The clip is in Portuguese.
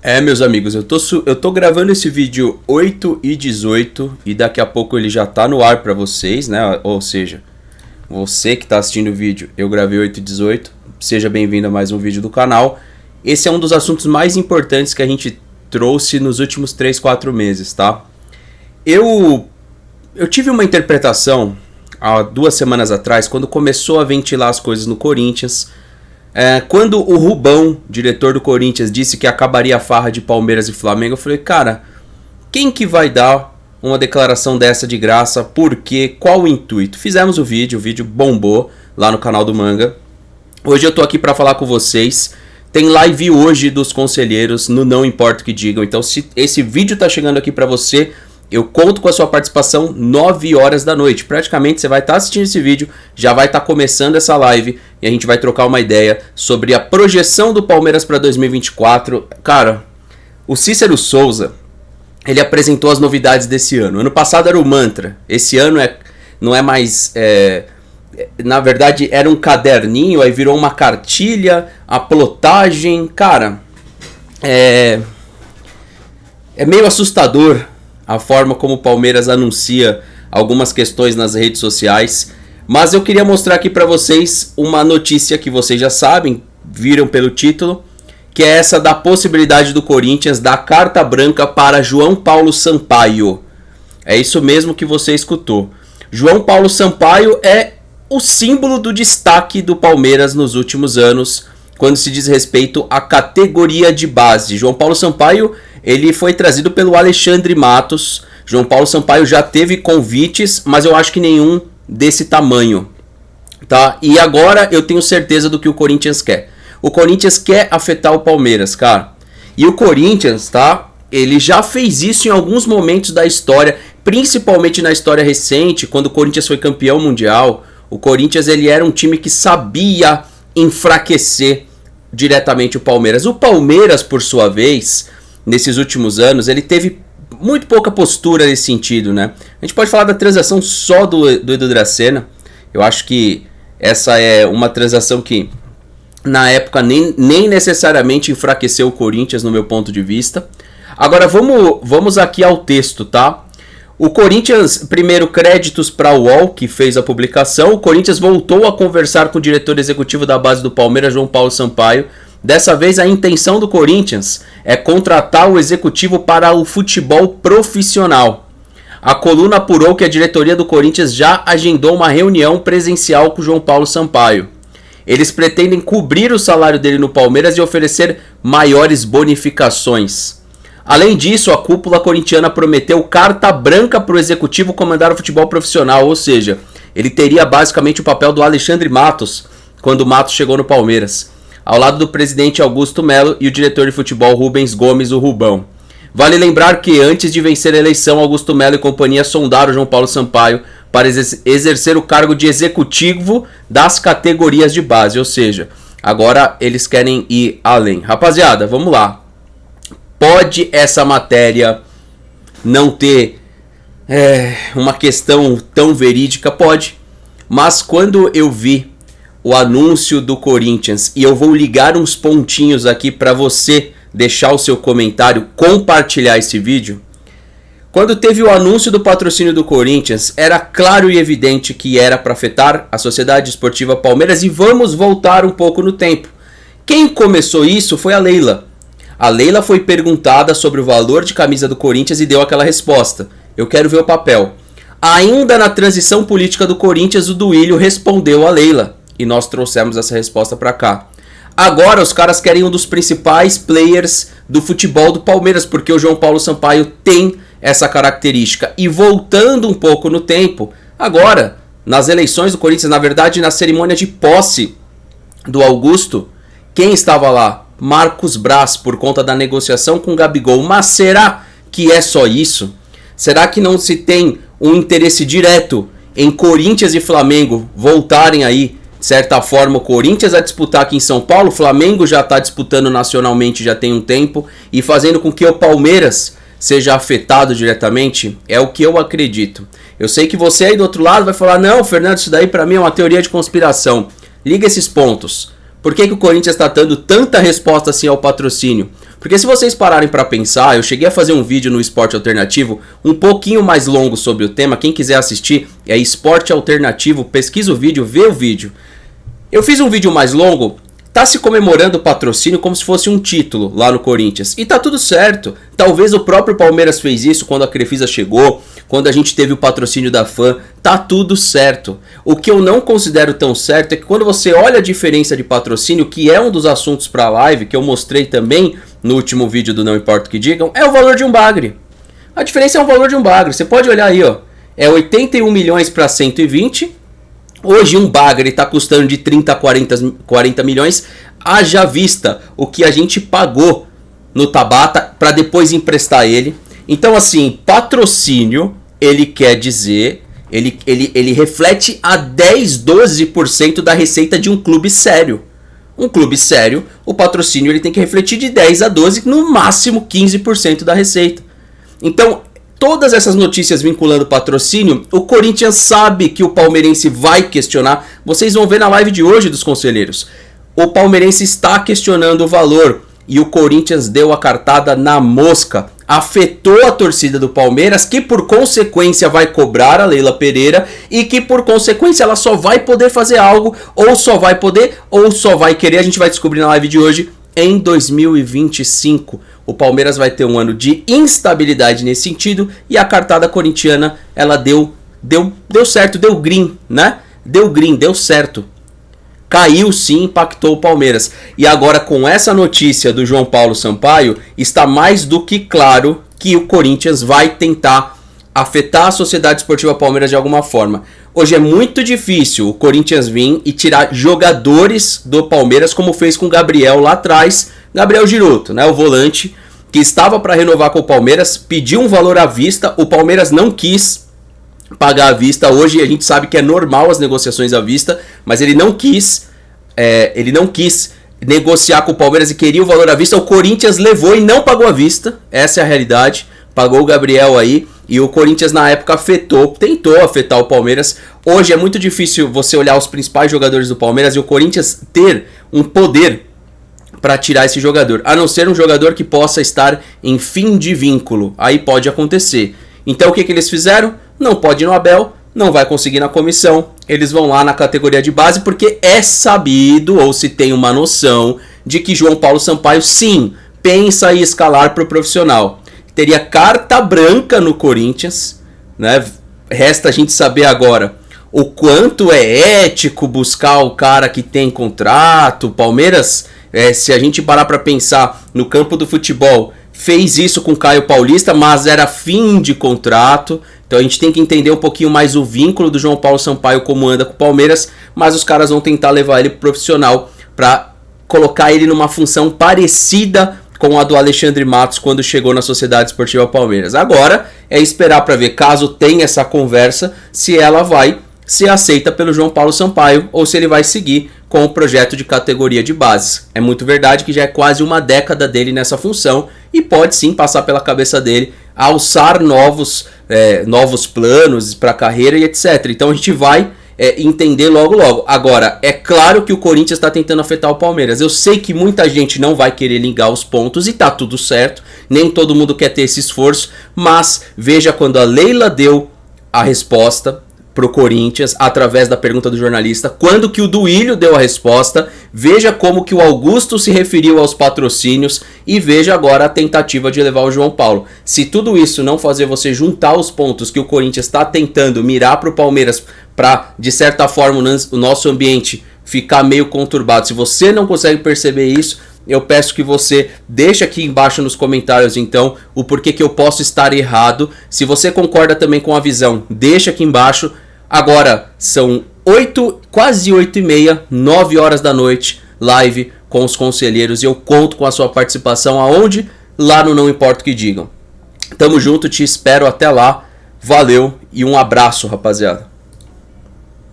Meus amigos, eu tô gravando esse vídeo 8h18 e daqui a pouco ele já tá no ar pra vocês, né? Ou seja, você que tá assistindo o vídeo, eu gravei 8h18, seja bem-vindo a mais um vídeo do canal. Esse é um dos assuntos mais importantes que a gente trouxe nos últimos 3, 4 meses, tá? Eu tive uma interpretação há 2 semanas atrás, quando começou a ventilar as coisas no Corinthians. Quando o Rubão, diretor do Corinthians, disse que acabaria a farra de Palmeiras e Flamengo, eu falei, cara, quem que vai dar uma declaração dessa de graça? Por quê? Qual o intuito? Fizemos o vídeo bombou lá no canal do Manga. Hoje eu tô aqui pra falar com vocês. Tem live hoje dos conselheiros no Não Importa o que Digam. Então, se esse vídeo tá chegando aqui pra você, eu conto com a sua participação 9 horas da noite. Praticamente você vai estar assistindo esse vídeo, já vai estar começando essa live e a gente vai trocar uma ideia sobre a projeção do Palmeiras para 2024. Cara, o Cícero Souza, ele apresentou as novidades desse ano. Ano passado era o mantra, esse ano não é mais... na verdade era um caderninho, aí virou uma cartilha, a plotagem. Cara, é meio assustador a forma como o Palmeiras anuncia algumas questões nas redes sociais. Mas eu queria mostrar aqui para vocês uma notícia que vocês já sabem, viram pelo título, que é essa da possibilidade do Corinthians dar carta branca para João Paulo Sampaio. É isso mesmo que você escutou. João Paulo Sampaio é o símbolo do destaque do Palmeiras nos últimos anos, quando se diz respeito à categoria de base. João Paulo Sampaio, ele foi trazido pelo Alexandre Matos. João Paulo Sampaio já teve convites, mas eu acho que nenhum desse tamanho, tá? E agora eu tenho certeza do que o Corinthians quer. O Corinthians quer afetar o Palmeiras, cara. E o Corinthians, tá? Ele já fez isso em alguns momentos da história, principalmente na história recente, quando o Corinthians foi campeão mundial. O Corinthians, ele era um time que sabia enfraquecer diretamente o Palmeiras. O Palmeiras, por sua vez, nesses últimos anos, ele teve muito pouca postura nesse sentido, né? A gente pode falar da transação só do Edu Dracena. Eu acho que essa é uma transação que, na época, nem necessariamente enfraqueceu o Corinthians, no meu ponto de vista. Agora, vamos aqui ao texto, tá? O Corinthians, primeiro, créditos para o UOL, que fez a publicação. O Corinthians voltou a conversar com o diretor executivo da base do Palmeiras, João Paulo Sampaio. Dessa vez, a intenção do Corinthians é contratar o executivo para o futebol profissional. A coluna apurou que a diretoria do Corinthians já agendou uma reunião presencial com o João Paulo Sampaio. Eles pretendem cobrir o salário dele no Palmeiras e oferecer maiores bonificações. Além disso, a cúpula corintiana prometeu carta branca para o executivo comandar o futebol profissional, ou seja, ele teria basicamente o papel do Alexandre Matos quando o Matos chegou no Palmeiras, ao lado do presidente Augusto Melo e o diretor de futebol Rubens Gomes, o Rubão. Vale lembrar que antes de vencer a eleição, Augusto Melo e companhia sondaram João Paulo Sampaio para exercer o cargo de executivo das categorias de base, ou seja, agora eles querem ir além. Rapaziada, vamos lá. Pode essa matéria não ter uma questão tão verídica? Pode. Mas quando eu vi o anúncio do Corinthians, e eu vou ligar uns pontinhos aqui para você deixar o seu comentário, compartilhar esse vídeo. Quando teve o anúncio do patrocínio do Corinthians, era claro e evidente que era para afetar a Sociedade Esportiva Palmeiras. E vamos voltar um pouco no tempo. Quem começou isso foi a Leila. A Leila foi perguntada sobre o valor de camisa do Corinthians e deu aquela resposta. Eu quero ver o papel. Ainda na transição política do Corinthians, o Duílio respondeu a Leila. E nós trouxemos essa resposta para cá. Agora os caras querem um dos principais players do futebol do Palmeiras, porque o João Paulo Sampaio tem essa característica. E voltando um pouco no tempo, agora, nas eleições do Corinthians, na verdade, na cerimônia de posse do Augusto, quem estava lá? Marcos Braz, por conta da negociação com o Gabigol. Mas será que é só isso? Será que não se tem um interesse direto em Corinthians e Flamengo voltarem aí, de certa forma, o Corinthians a disputar aqui em São Paulo? O Flamengo já está disputando nacionalmente já tem um tempo e fazendo com que o Palmeiras seja afetado diretamente? É o que eu acredito. Eu sei que você aí do outro lado vai falar, não, Fernando, isso daí para mim é uma teoria de conspiração. Liga esses pontos. Por que o Corinthians está dando tanta resposta assim ao patrocínio? Porque se vocês pararem para pensar, eu cheguei a fazer um vídeo no Esporte Alternativo um pouquinho mais longo sobre o tema. Quem quiser assistir é Esporte Alternativo, pesquisa o vídeo, vê o vídeo. Eu fiz um vídeo mais longo, tá se comemorando o patrocínio como se fosse um título lá no Corinthians. E tá tudo certo. Talvez o próprio Palmeiras fez isso quando a Crefisa chegou, quando a gente teve o patrocínio da FAM. Tá tudo certo. O que eu não considero tão certo é que quando você olha a diferença de patrocínio, que é um dos assuntos para a live, que eu mostrei também no último vídeo do Não Importa o que Digam, é o valor de um bagre. A diferença é o valor de um bagre. Você pode olhar aí, ó. É 81 milhões para 120. Hoje um bagre está custando de 30 a 40 milhões. Haja vista o que a gente pagou no Tabata para depois emprestar ele. Então assim, patrocínio, ele quer dizer, ele reflete a 10, 12% da receita de um clube sério. Um clube sério, o patrocínio ele tem que refletir de 10 a 12, no máximo 15% da receita. Então, todas essas notícias vinculando patrocínio, o Corinthians sabe que o palmeirense vai questionar. Vocês vão ver na live de hoje dos conselheiros. O palmeirense está questionando o valor e o Corinthians deu a cartada na mosca. Afetou a torcida do Palmeiras, que por consequência vai cobrar a Leila Pereira e que por consequência ela só vai poder fazer algo, ou só vai poder, ou só vai querer, a gente vai descobrir na live de hoje, em 2025. O Palmeiras vai ter um ano de instabilidade nesse sentido e a cartada corintiana, ela deu certo, deu green, né? Deu green, deu certo. Caiu sim, impactou o Palmeiras. E agora com essa notícia do João Paulo Sampaio, está mais do que claro que o Corinthians vai tentar afetar a Sociedade Esportiva Palmeiras de alguma forma. Hoje é muito difícil o Corinthians vir e tirar jogadores do Palmeiras, como fez com o Gabriel lá atrás, Gabriel Giroto, né, o volante, que estava para renovar com o Palmeiras, pediu um valor à vista, o Palmeiras não quis pagar à vista. Hoje a gente sabe que é normal as negociações à vista, mas ele não quis negociar com o Palmeiras e queria o valor à vista. O Corinthians levou e não pagou à vista, essa é a realidade, pagou o Gabriel aí, e o Corinthians na época tentou afetar o Palmeiras. Hoje é muito difícil você olhar os principais jogadores do Palmeiras e o Corinthians ter um poder para tirar esse jogador, a não ser um jogador que possa estar em fim de vínculo, aí pode acontecer. Então o que eles fizeram? Não pode ir no Abel, não vai conseguir na comissão, eles vão lá na categoria de base, porque é sabido, ou se tem uma noção, de que João Paulo Sampaio sim, pensa em escalar para o profissional. Teria carta branca no Corinthians, né? Resta a gente saber agora o quanto é ético buscar o cara que tem contrato. O Palmeiras, se a gente parar para pensar no campo do futebol, fez isso com Caio Paulista, mas era fim de contrato. Então a gente tem que entender um pouquinho mais o vínculo do João Paulo Sampaio, como anda com o Palmeiras, mas os caras vão tentar levar ele pro profissional para colocar ele numa função parecida com a do Alexandre Matos quando chegou na Sociedade Esportiva Palmeiras. Agora é esperar para ver, caso tenha essa conversa, se ela vai ser aceita pelo João Paulo Sampaio ou se ele vai seguir com o projeto de categoria de base. É muito verdade que já é quase uma década dele nessa função e pode sim passar pela cabeça dele alçar novos planos para a carreira e etc. Então a gente vai entender logo logo. Agora, é claro que o Corinthians está tentando afetar o Palmeiras. Eu sei que muita gente não vai querer ligar os pontos e tá tudo certo. Nem todo mundo quer ter esse esforço, mas veja quando a Leila deu a resposta pro Corinthians, através da pergunta do jornalista, quando que o Duílio deu a resposta, veja como que o Augusto se referiu aos patrocínios e veja agora a tentativa de levar o João Paulo. Se tudo isso não fazer você juntar os pontos que o Corinthians está tentando mirar pro Palmeiras para, de certa forma, o nosso ambiente ficar meio conturbado, se você não consegue perceber isso, eu peço que você deixe aqui embaixo nos comentários, então, o porquê que eu posso estar errado. Se você concorda também com a visão, deixa aqui embaixo. Agora, são quase 8h30, 9 horas da noite, live com os conselheiros. E eu conto com a sua participação aonde? Lá no Não Importa o que Digam. Tamo junto, te espero até lá. Valeu e um abraço, rapaziada.